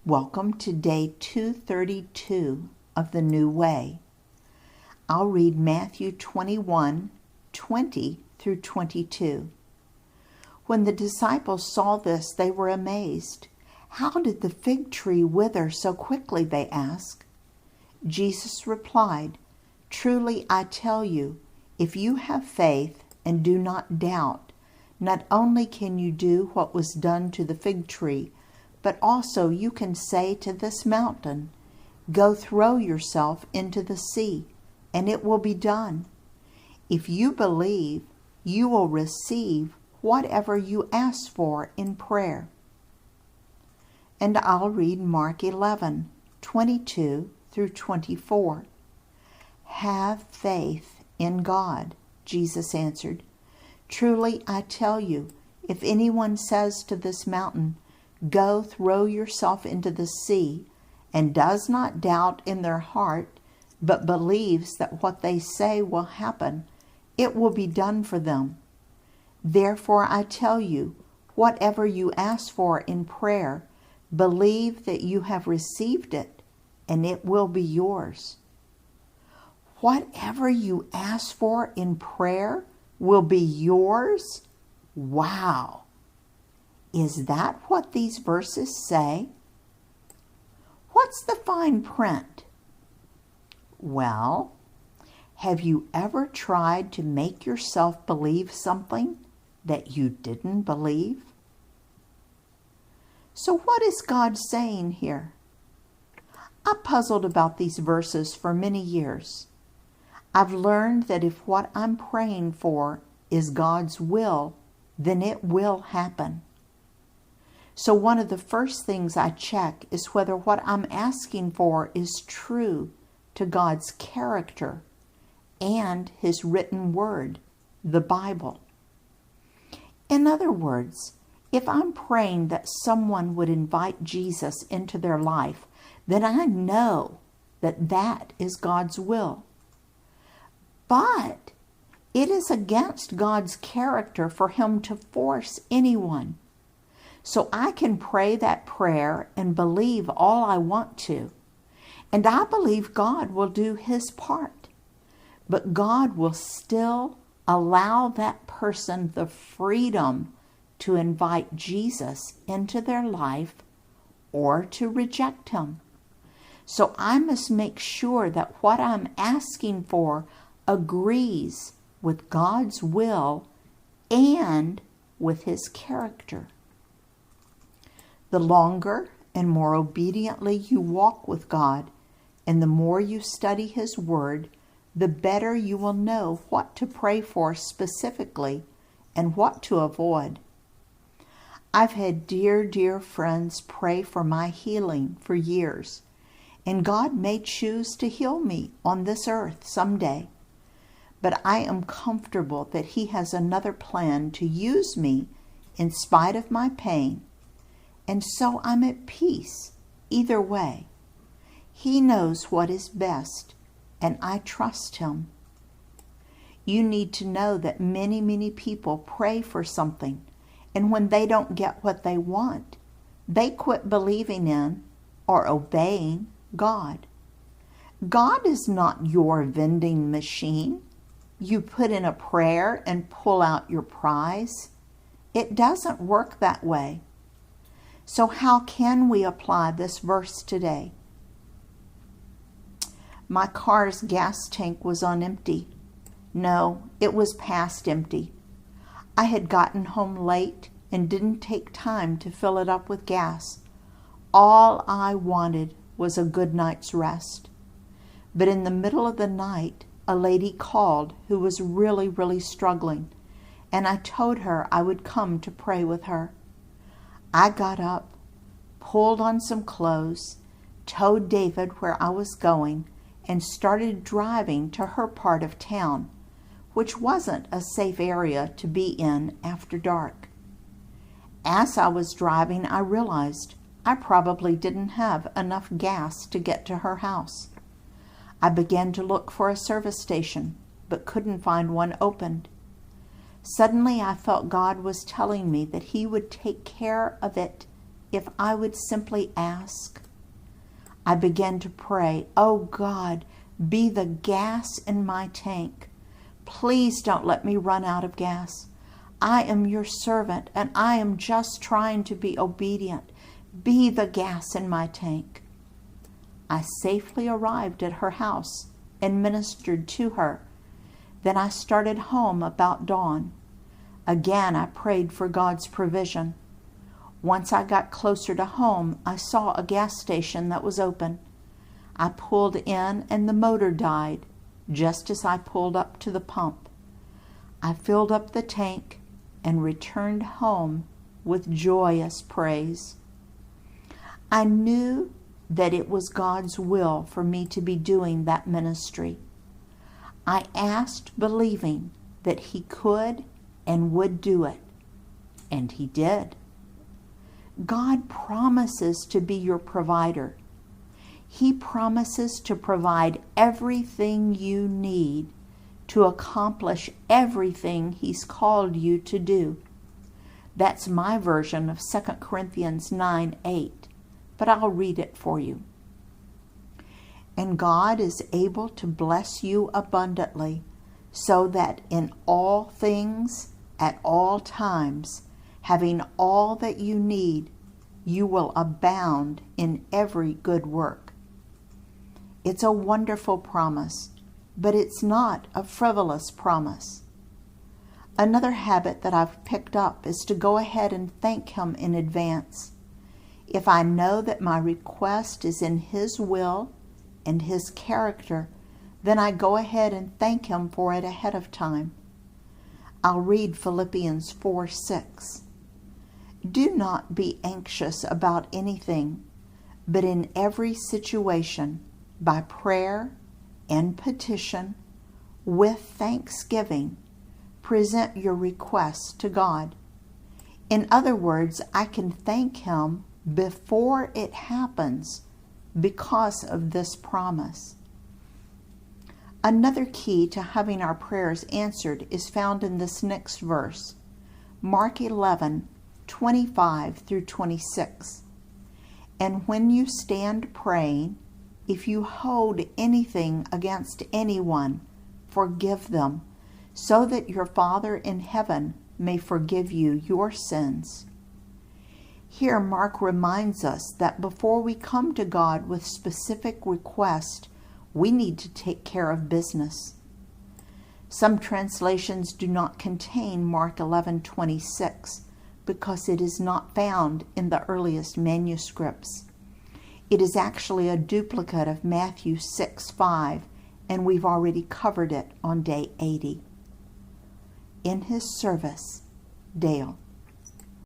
Welcome to day 232 of the New Way. I'll read Matthew 21:20 through 22. When the disciples saw this, they were amazed. "How did the fig tree wither so quickly?" they asked. Jesus replied, "Truly I tell you, if you have faith and do not doubt, not only can you do what was done to the fig tree, but also you can say to this mountain, 'Go throw yourself into the sea,' and it will be done. If you believe, you will receive whatever you ask for in prayer." And I'll read Mark 11:22 through 24. "Have faith in God," Jesus answered. "Truly I tell you, if anyone says to this mountain, 'Go throw yourself into the sea,' and does not doubt in their heart, but believes that what they say will happen, it will be done for them. Therefore I tell you, whatever you ask for in prayer, believe that you have received it, and it will be yours." Whatever you ask for in prayer will be yours? Wow! Is that what these verses say? What's the fine print? Well, have you ever tried to make yourself believe something that you didn't believe? So what is God saying here? I puzzled about these verses for many years. I've learned that if what I'm praying for is God's will, then it will happen. So one of the first things I check is whether what I'm asking for is true to God's character and His written word, the Bible. In other words, if I'm praying that someone would invite Jesus into their life, then I know that that is God's will. But it is against God's character for Him to force anyone. So I can pray that prayer and believe all I want to. And I believe God will do His part. But God will still allow that person the freedom to invite Jesus into their life or to reject Him. So I must make sure that what I'm asking for agrees with God's will and with His character. The longer and more obediently you walk with God, and the more you study His Word, the better you will know what to pray for specifically and what to avoid. I've had dear friends pray for my healing for years, and God may choose to heal me on this earth someday. But I am comfortable that He has another plan to use me in spite of my pain, and so I'm at peace either way. He knows what is best, and I trust Him. You need to know that many people pray for something, and when they don't get what they want, they quit believing in or obeying God. God is not your vending machine. You put in a prayer and pull out your prize. It doesn't work that way. So how can we apply this verse today? My car's gas tank was on empty. No, it was past empty. I had gotten home late and didn't take time to fill it up with gas. All I wanted was a good night's rest. But in the middle of the night, a lady called who was really struggling, and I told her I would come to pray with her. I got up, pulled on some clothes, told David where I was going, and started driving to her part of town, which wasn't a safe area to be in after dark. As I was driving, I realized I probably didn't have enough gas to get to her house. I began to look for a service station, but couldn't find one opened. Suddenly I felt God was telling me that He would take care of it if I would simply ask? I began to pray, "Oh God, be the gas in my tank. Please don't let me run out of gas. I am your servant and I am just trying to be obedient. Be the gas in my tank." I safely arrived at her house and ministered to her. Then I started home about dawn. Again, I prayed for God's provision. Once I got closer to home, I saw a gas station that was open. I pulled in and the motor died just as I pulled up to the pump. I filled up the tank and returned home with joyous praise. I knew that it was God's will for me to be doing that ministry. I asked believing that He could and would do it, and He did. God promises to be your provider. He promises to provide everything you need to accomplish everything He's called you to do. That's my version of 2 Corinthians 9:8, but I'll read it for you. "And God is able to bless you abundantly, so that in all things, at all times, having all that you need, you will abound in every good work." It's a wonderful promise, but it's not a frivolous promise. Another habit that I've picked up is to go ahead and thank Him in advance. If I know that my request is in His will and His character, then I go ahead and thank Him for it ahead of time. I'll read Philippians 4:6. "Do not be anxious about anything, but in every situation, by prayer and petition, with thanksgiving, present your requests to God." In other words, I can thank Him before it happens because of this promise. Another key to having our prayers answered is found in this next verse, Mark 11:25 through 26. "And when you stand praying, if you hold anything against anyone, forgive them, so that your Father in heaven may forgive you your sins." Here Mark reminds us that before we come to God with specific requests, we need to take care of business. Some translations do not contain Mark 11:26 because it is not found in the earliest manuscripts. It is actually a duplicate of Matthew 6:5, and we've already covered it on day 80. In His service, Dale.